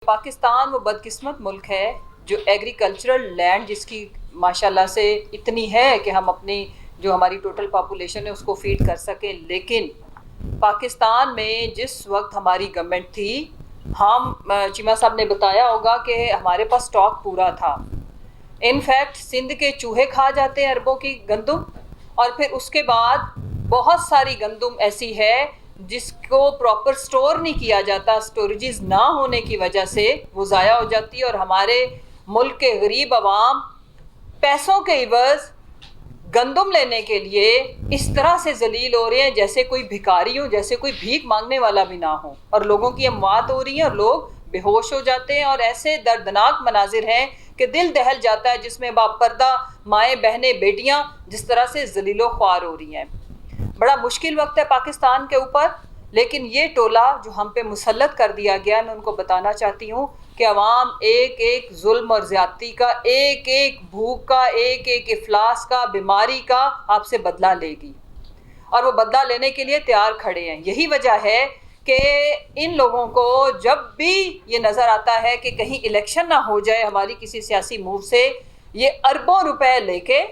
पाकिस्तान वो बदकिस्मत मुल्क है जो एग्रीकल्चरल लैंड जिसकी माशाल्लाह से इतनी है कि हम अपनी जो हमारी टोटल पॉपुलेशन है उसको फीड कर सकें, लेकिन पाकिस्तान में जिस वक्त हमारी गवर्नमेंट थी, हम चीमा साहब ने बताया होगा कि हमारे पास स्टॉक पूरा था। इनफैक्ट सिंध के चूहे खा जाते हैं अरबों की गंदुम, और फिर उसके बाद बहुत सारी गंदुम ऐसी है जिसको प्रॉपर स्टोर नहीं किया जाता, स्टोरेजेस ना होने की वजह से वो ज़ाया हो जाती है। और हमारे मुल्क के गरीब आवाम पैसों के इवज़ गंदुम लेने के लिए इस तरह से जलील हो रहे हैं जैसे कोई भिखारी हो, जैसे कोई भीख मांगने वाला भी ना हो, और लोगों की अमवात हो रही है और लोग बेहोश हो जाते हैं। और ऐसे दर्दनाक मनाजिर हैं कि दिल दहल जाता है, जिसमें बापर्दा माएँ बहनें बेटियाँ जिस तरह से जलीलो ख्वार हो रही हैं। बड़ा मुश्किल वक्त है पाकिस्तान के ऊपर, लेकिन ये टोला जो हम पे मुसल्लत कर दिया गया, मैं उनको बताना चाहती हूँ कि अवाम एक एक जुल्म और ज़्यादती का, एक एक भूख का, एक एक इफलास का, बीमारी का आपसे बदला लेगी, और वो बदला लेने के लिए तैयार खड़े हैं। यही वजह है कि इन लोगों को जब भी ये नज़र आता है कि कहीं इलेक्शन ना हो जाए हमारी किसी सियासी मूव से, ये अरबों रुपए लेके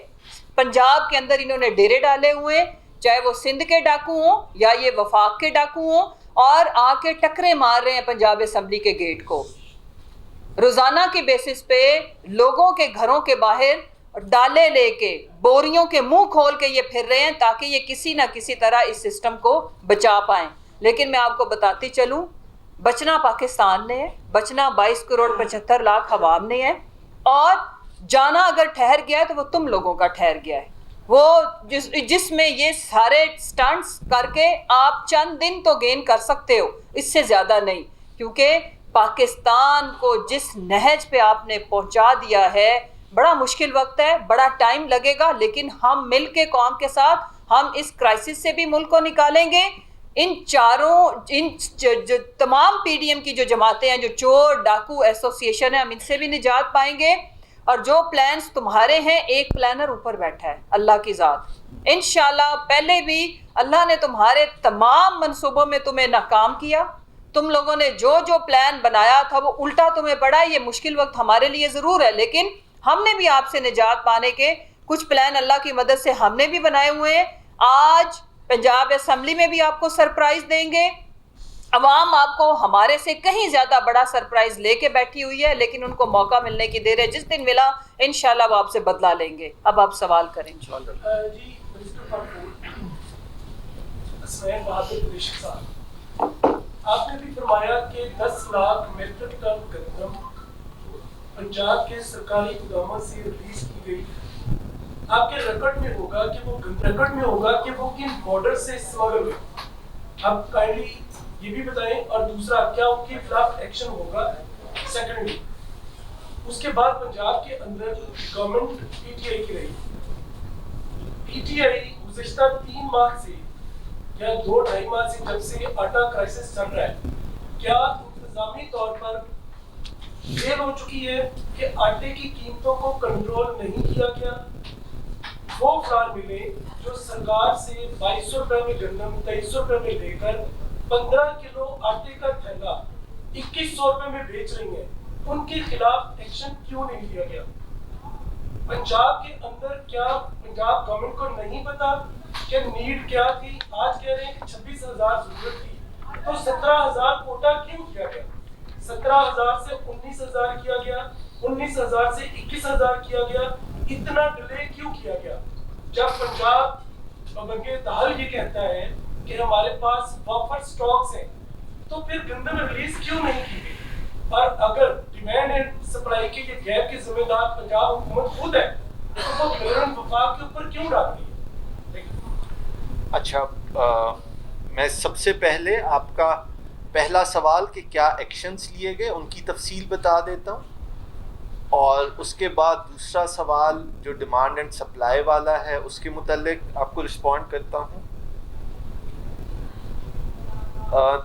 पंजाब के अंदर इन्होंने डेरे डाले हुए, चाहे वो सिंध के डाकू हों या ये वफाक के डाकू हों, और आके टकरे मार रहे हैं पंजाब असम्बली के गेट को। रोज़ाना की बेसिस पे लोगों के घरों के बाहर डाले लेके, बोरियों के मुंह खोल के ये फिर रहे हैं ताकि ये किसी ना किसी तरह इस सिस्टम को बचा पाएं। लेकिन मैं आपको बताती चलूं, बचना पाकिस्तान ने है, बचना 22 करोड़ 75 लाख अवाम ने है, और जाना अगर ठहर गया है तो वो तुम लोगों का ठहर गया है। वो जिसमें ये सारे स्टंट्स करके आप चंद दिन तो गेन कर सकते हो, इससे ज़्यादा नहीं, क्योंकि पाकिस्तान को जिस नहज पे आपने पहुंचा दिया है, बड़ा मुश्किल वक्त है, बड़ा टाइम लगेगा, लेकिन हम मिल के कौम के साथ हम इस क्राइसिस से भी मुल्क को निकालेंगे। जो तमाम पीडीएम की जो जमातें हैं, जो चोर डाकू एसोसिएशन है, हम इनसे भी निजात पाएंगे। और जो प्लान्स तुम्हारे हैं, एक प्लानर ऊपर बैठा है, अल्लाह की ज़ात। इंशाल्लाह पहले भी अल्लाह ने तुम्हारे तमाम मंसूबों में तुम्हें नाकाम किया, तुम लोगों ने जो जो प्लान बनाया था वो उल्टा तुम्हें पड़ा। ये मुश्किल वक्त हमारे लिए ज़रूर है, लेकिन हमने भी आपसे निजात पाने के कुछ प्लान अल्लाह की मदद से हमने भी बनाए हुए हैं। आज पंजाब असम्बली में भी आपको सरप्राइज देंगे, अवाम आपको हमारे से कहीं ज़्यादा बड़ा सरप्राइज लेके बैठी हुई है, लेकिन उनको मौका मिलने की देर है। जिस दिन मिला इंशाल्लाह वो आपसे बदला लेंगे। अब आप सवाल करें। आपने भी फरमाया कि 10 लाख मीट्रिक टन गंदम पंजाब के सरकारी गोदामों से रिलीज की गई। आपके रिकॉर्ड में होगा कि वो किन बॉर्डर से स्मगल हुई। आप काइंडली ये भी बताएं, और दूसरा क्या उनके खिलाफ एक्शन होगा। सेकेंडली, उसके बाद पंजाब के अंदर गवर्नमेंट पीटीआई की रही। पीटीआई गुज़िश्ता 3 माह से या 2-2.5 माह से, जब से आटा क्राइसिस चल रहा है, क्या इंतजामी तौर पर देर हो चुकी है कि आटे की कीमतों को कंट्रोल नहीं किया गया। वो फ्लार मिलें जो सरकार से 2200 रुपए में गंदम 2300 रुपए में लेकर 15 किलो आटे का थैला 2100 रुपए में बेच रही हैं, उनके खिलाफ एक्शन क्यों नहीं लिया गया। पंजाब के अंदर क्या पंजाब गवर्नमेंट को नहीं पता कि नीड क्या थी। आज कह रहे हैं कि 26,000 जरूरत थी, तो 17,000 कोटा क्यों किया गया। 17,000 से 19,000 किया गया, 19,000 से 21,000 किया गया। इतना डिले क्यों किया गया, जब पंजाब बगैर ये कहता है कि हमारे पास बफर स्टॉक्स हैं, तो फिर गंदम रिलीज क्यों नहीं की गई। और अगर डिमांड एंड सप्लाई के ये गैप की जिम्मेदार पंजाब हुकूमत खुद है, तो वो मिलरन वफाक के ऊपर क्यों डाल रही है। अच्छा, मैं सबसे पहले आपका पहला सवाल कि क्या एक्शंस लिए गए उनकी तफसील बता देता हूँ, और उसके बाद दूसरा सवाल जो डिमांड एंड सप्लाई वाला है उसके मुतालिक आपको रिस्पॉन्ड करता हूँ।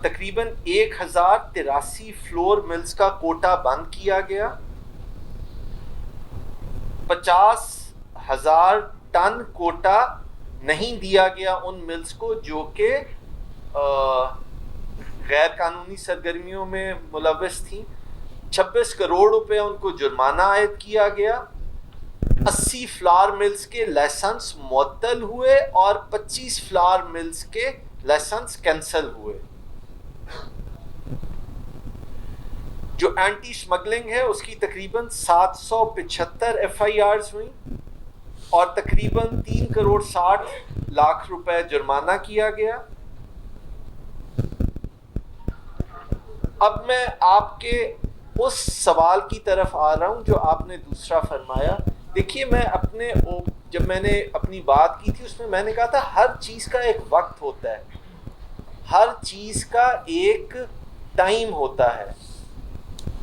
तकरीबन 1083 फ्लोर मिल्स का कोटा बंद किया गया। 50,000 टन कोटा नहीं दिया गया उन मिल्स को जो कि गैर कानूनी सरगर्मियों में मुलव्वस थी। 26 करोड़ रुपए उनको जुर्माना आयद किया गया, 80 फ्लावर मिल्स के लाइसेंस मुअत्तल हुए और 25 फ्लावर मिल्स के लाइसेंस कैंसिल हुए। जो एंटी स्मगलिंग है उसकी तकरीबन 775 FIRs हुई और तकरीबन 3 करोड़ 60 लाख रुपए जुर्माना किया गया। अब मैं आपके उस सवाल की तरफ आ रहा हूं जो आपने दूसरा फरमाया। देखिए, जब मैंने अपनी बात की थी उसमें मैंने कहा था हर चीज़ का एक वक्त होता है, हर चीज़ का एक टाइम होता है।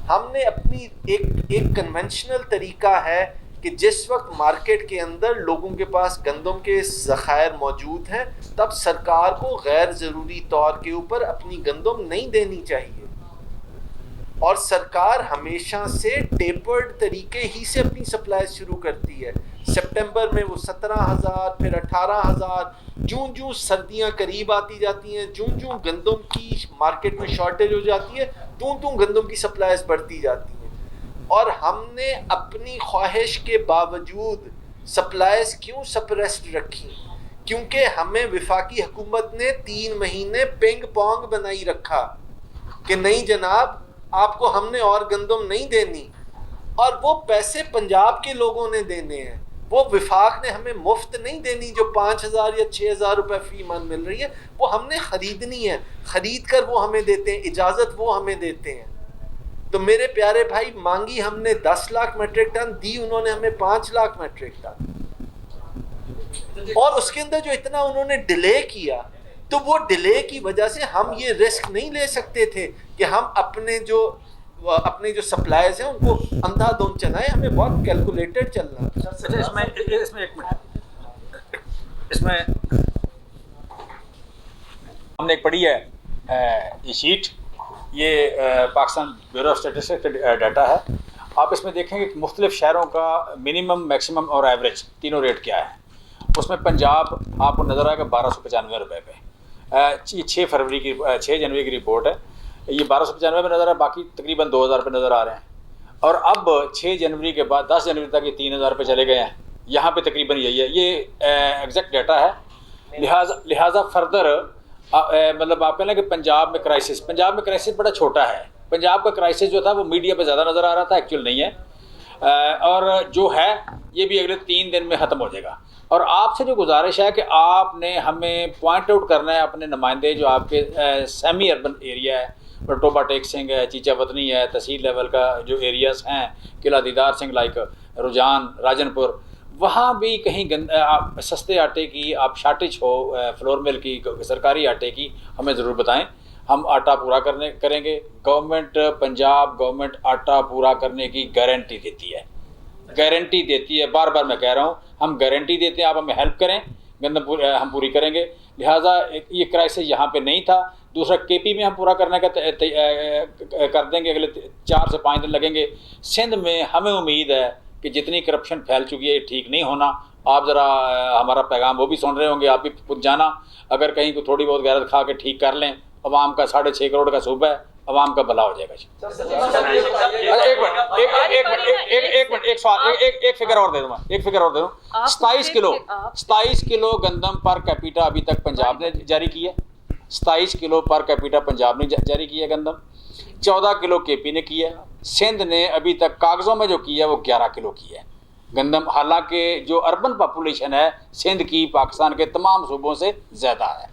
हमने अपनी एक कन्वेंशनल तरीका है कि जिस वक्त मार्केट के अंदर लोगों के पास गंदम के ज़खायर मौजूद हैं तब सरकार को गैर ज़रूरी तौर के ऊपर अपनी गंदम नहीं देनी चाहिए, और सरकार हमेशा से टेपर्ड तरीके ही से अपनी सप्लाई शुरू करती है। सितंबर में वो 17,000, फिर 18,000, जूं सर्दियां करीब आती जाती हैं, जूं गंदम की मार्केट में शॉर्टेज हो जाती है, तूं गंदम की सप्लाईज बढ़ती जाती हैं। और हमने अपनी ख्वाहिश के बावजूद सप्लाईज क्यों सप्रेस्ड रखी? क्योंकि हमें वफाकी हुकूमत ने 3 महीने पिंग पोंग बनाई रखा कि नहीं जनाब, आपको हमने और गंदम नहीं देनी, और वो पैसे पंजाब के लोगों ने देने हैं, वो विफाक ने हमें मुफ्त नहीं देनी। जो 5,000 या 6,000 रुपए फी मन मिल रही है वो हमने खरीदनी है, खरीद कर वो हमें देते हैं, इजाज़त वो हमें देते हैं। तो मेरे प्यारे भाई, मांगी हमने 10 लाख मेट्रिक टन, दी उन्होंने हमें 5 लाख मेट्रिक टन, और उसके अंदर जो इतना उन्होंने डिले किया, तो वो डिले की वजह से हम ये रिस्क नहीं ले सकते थे कि हम अपने जो सप्लायर्स हैं उनको अंधाधुंध चलाएं। हमें बहुत कैलकुलेटेड चलना। इसमें एक मिनट, इसमें हमने एक पढ़ी है ये शीट, ये पाकिस्तान ब्यूरो ऑफ स्टैटिस्टिक्स का डाटा है। आप इसमें देखेंगे कि मुख्तलिफ शहरों का मिनिमम, मैक्सिमम और एवरेज तीनों रेट क्या है। उसमें पंजाब आपको नज़र आएगा 1295 रुपये पे। ये 6 जनवरी की रिपोर्ट है, ये 1295 में नज़र आ, बाकी तकरीबन 2,000 रुपये नज़र आ रहे हैं। और अब 6 जनवरी के बाद 10 जनवरी तक ये 3,000 रुपये चले गए हैं। यहाँ पे तकरीबन यही है, ये एग्जैक्ट डाटा है। लिहाजा फर्दर मतलब आप कह लें कि पंजाब में क्राइसिस बड़ा छोटा है। पंजाब का क्राइसिस जो था वो मीडिया पे ज़्यादा नज़र आ रहा था, एक्चुअल नहीं है। और जो है ये भी अगले 3 दिन में ख़त्म हो जाएगा। और आपसे जो गुजारिश है कि आपने हमें पॉइंट आउट करना है अपने नुमाइंदे जो आपके सेमी अर्बन एरिया है, टोबा टेक सिंह है, चीचा वतनी है, तहसील लेवल का जो एरियाज़ हैं, किला दीदार सिंह लाइक रुझान, राजनपुर, वहाँ भी कहीं आप सस्ते आटे की आप शार्टेज हो, फ्लोर मिल की, सरकारी आटे की, हमें ज़रूर बताएं। हम आटा पूरा करेंगे। पंजाब गवर्नमेंट आटा पूरा करने की गारंटी देती है, बार बार मैं कह रहा हूँ, हम गारंटी देते हैं, आप हमें हेल्प करें, गंदम हम पूरी करेंगे। लिहाजा ये क्राइसिस यहाँ पे नहीं था। दूसरा, KP में हम पूरा करने का कर देंगे, अगले 4 से 5 दिन लगेंगे। सिंध में हमें उम्मीद है कि जितनी करप्शन फैल चुकी है ये ठीक नहीं होना। आप ज़रा हमारा पैगाम वो भी सुन रहे होंगे, आप भी पूछ जाना, अगर कहीं को थोड़ी बहुत गैरत खा के ठीक कर लें। अवाम का 6.5 करोड़ का सूबा है, अवाम का भला हो जाएगा। एक फिगर और दे दूँ, 27 किलो गंदम पर कैपिटा अभी तक पंजाब ने जारी की है। 27 किलो पर कैपिटा पंजाब ने जारी की है गंदम, 14 किलो KP ने की है। सिंध ने अभी तक कागज़ों में जो किया है वो 11 किलो की है गंदम। हालांकि जो अर्बन पॉपुलेशन है सिंध की पाकिस्तान के तमाम सूबों से ज़्यादा है।